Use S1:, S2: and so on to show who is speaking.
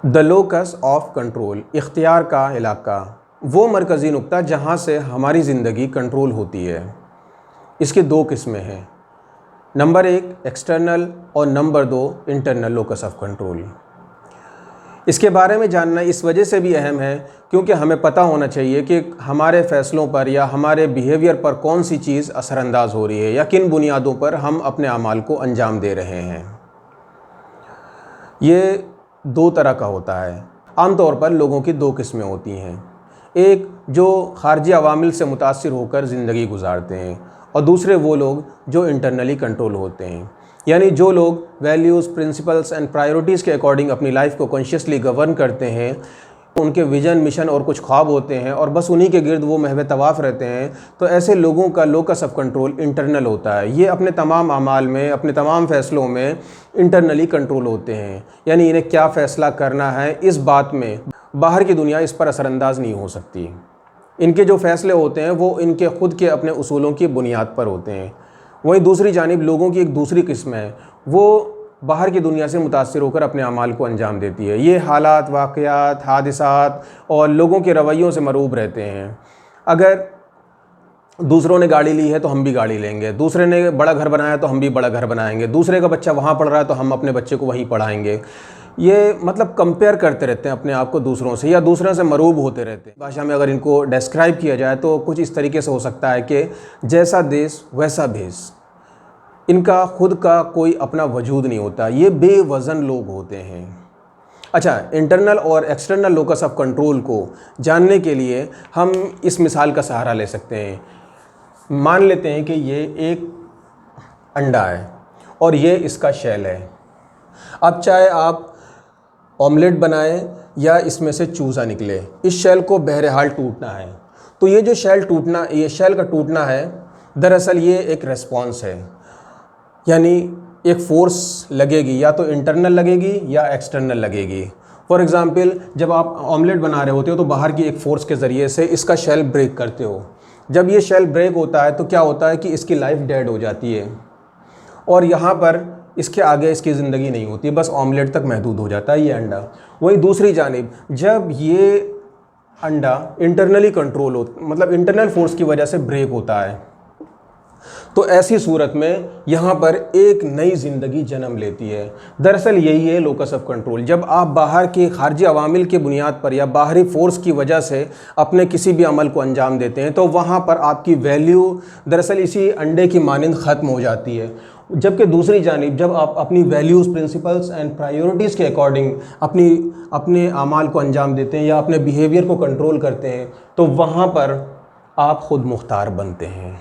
S1: The locus of control, इख्तियार का इलाका, वो मरकज़ी नुक्ता जहाँ से हमारी ज़िंदगी कंट्रोल होती है। इसकी दो किस्में हैं, नंबर एक एक्सटर्नल और नंबर दो इंटरनल लोकस ऑफ कंट्रोल। इसके बारे में जानना इस वजह से भी अहम है क्योंकि हमें पता होना चाहिए कि हमारे फ़ैसलों पर या हमारे बिहेवियर पर कौन सी चीज़ असरअंदाज हो रही है या किन बुनियादों पर हम अपने अमाल को अंजाम दे रहे हैं। ये दो तरह का होता है। आमतौर पर लोगों की दो किस्में होती हैं, एक जो ख़ारजी अवामिल से मुतासिर होकर ज़िंदगी गुजारते हैं और दूसरे वो लोग जो इंटरनली कंट्रोल होते हैं, यानी जो लोग वैल्यूज़, प्रिंसिपल्स एंड प्रायोरिटीज़ के अकॉर्डिंग अपनी लाइफ को कॉन्शियसली गवर्न करते हैं। उनके विज़न, मिशन और कुछ ख्वाब होते हैं और बस उन्हीं के गिर्द वो महव तवाफ़ रहते हैं। तो ऐसे लोगों का लोकस ऑफ कंट्रोल इंटरनल होता है। ये अपने तमाम अमाल में, अपने तमाम फ़ैसलों में इंटरनली कंट्रोल होते हैं, यानी इन्हें क्या फ़ैसला करना है इस बात में बाहर की दुनिया इस पर असरअंदाज नहीं हो सकती। इनके जो फ़ैसले होते हैं वो इनके ख़ुद के अपने उसूलों की बुनियाद पर होते हैं। वहीं दूसरी जानिब लोगों की एक दूसरी किस्म है, वो बाहर की दुनिया से मुतासिर होकर अपने अमाल को अंजाम देती है। ये हालात, वाक़यात, हादिसात और लोगों के रवैयों से मरूब रहते हैं। अगर दूसरों ने गाड़ी ली है तो हम भी गाड़ी लेंगे, दूसरे ने बड़ा घर बनाया तो हम भी बड़ा घर बनाएंगे, दूसरे का बच्चा वहाँ पढ़ रहा है तो हम अपने बच्चे को वहीं पढ़ाएंगे। ये मतलब कंपेयर करते रहते हैं अपने आप को दूसरों से या दूसरों से मरूब होते रहते हैं। भाषा में अगर इनको डिस्क्राइब किया जाए तो कुछ इस तरीके से हो सकता है कि जैसा देश वैसा भेष। इनका खुद का कोई अपना वजूद नहीं होता, ये बेवज़न लोग होते हैं। अच्छा, इंटरनल और एक्सटर्नल लोकस ऑफ कंट्रोल को जानने के लिए हम इस मिसाल का सहारा ले सकते हैं। मान लेते हैं कि ये एक अंडा है और ये इसका शेल है। अब चाहे आप ऑमलेट बनाएं या इसमें से चूज़ा निकले, इस शेल को बहरहाल टूटना है। तो ये जो ये शेल का टूटना है, दरअसल ये एक रेस्पॉन्स है, यानी एक फ़ोर्स लगेगी, या तो इंटरनल लगेगी या एक्सटर्नल लगेगी। फॉर एग्ज़ाम्पल, जब आप ऑमलेट बना रहे होते हो तो बाहर की एक फ़ोर्स के ज़रिए से इसका शेल ब्रेक करते हो। जब ये शेल ब्रेक होता है तो क्या होता है कि इसकी लाइफ डेड हो जाती है और यहाँ पर इसके आगे इसकी ज़िंदगी नहीं होती, बस ऑमलेट तक महदूद हो जाता है ये अंडा। वहीं दूसरी जानिब जब ये अंडा इंटरनली कंट्रोल हो, मतलब इंटरनल फोर्स की वजह से ब्रेक होता है, तो ऐसी सूरत में यहाँ पर एक नई ज़िंदगी जन्म लेती है। दरअसल यही है लोकस ऑफ कंट्रोल। जब आप बाहर के खारजी अवामिल के बुनियाद पर या बाहरी फ़ोर्स की वजह से अपने किसी भी अमल को अंजाम देते हैं तो वहाँ पर आपकी वैल्यू दरअसल इसी अंडे की मानिंद ख़त्म हो जाती है। जबकि दूसरी जानिब जब आप अपनी वैल्यूज़, प्रिंसिपल्स एंड प्रायोरिटीज़ के अकॉर्डिंग अपने अमाल को अंजाम देते हैं या अपने बिहेवियर को कंट्रोल करते हैं तो वहाँ पर आप ख़ुद मुख्तार बनते हैं।